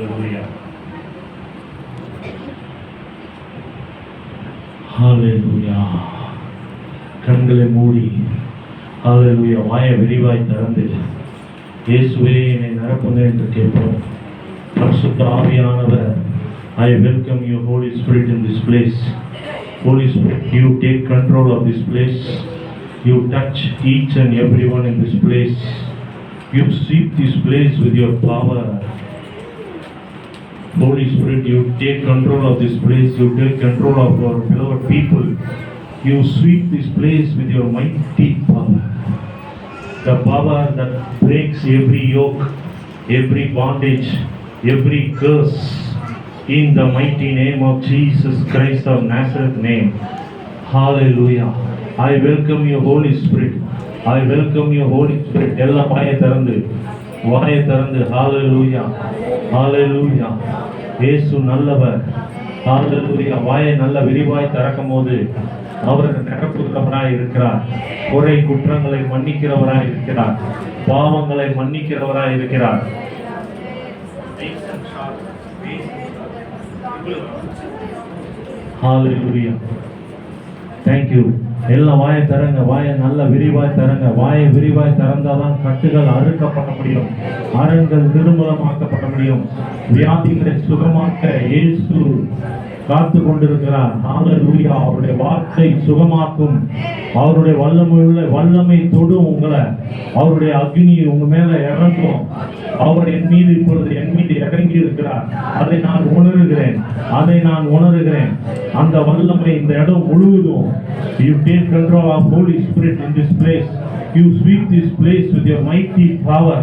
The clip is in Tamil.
Hallelujah. Hallelujah. கண்களை மூடி ஹalleluya வாயை விரிவாய் திறந்து இயேசுவே என்னை நிரப்புங்க என்று கேட்போம். பரிசுத்த ஆவியானவர், I welcome you Holy Spirit in this place. Holy Spirit, you take control of this place. You touch each and everyone in this place. You sweep this place with your power. Holy Spirit, you take control of this place. You take control of our beloved people. You sweep this place with your mighty power. The power that breaks every yoke, every bondage, every curse. In the mighty name of Jesus Christ of Nazareth name. Hallelujah. I welcome you Holy Spirit. I welcome you Holy Spirit. எல்லா வாயை திறந்து hallelujah. Hallelujah. இயேசு நல்லவர். Hallelujah. வாயை நல்ல விரிவாய் திறக்கும்போது அவர் நிரப்புகிறவராய் இருக்கிறார். குறை குற்றங்களை மன்னிக்கிறவராய் இருக்கிறார். பாவங்களை மன்னிக்கிறவராய் இருக்கிறார். Hallelujah. Thank you. எல்லா வாயை தரங்க, வாயை நல்ல விரிவாய் தரங்க. வாயை விரிவாய் திறந்தாதான் கட்டுகள் அறுக்கப்பட முடியும், அரண்கள் திருமணமாக்கப்பட முடியும். வியாதிகளை சுகமாக்க இயேசு காத்து கொண்டிருக்கிறார். ஹalleluya. அவருடைய வார்த்தை சுகமாக்கும். அவருடைய வல்லமை தொடும் உங்களை. அவருடைய அக்னி உங்க மேல இறங்கும். அவர் என் மீது இப்பொழுது இறங்கி இருக்கிறார். அதை நான் உணர்கிறேன். அந்த வல்லமை இந்த இடம் முழுவதும். You take control of Holy Spirit in this place. You sweep this place with your mighty power.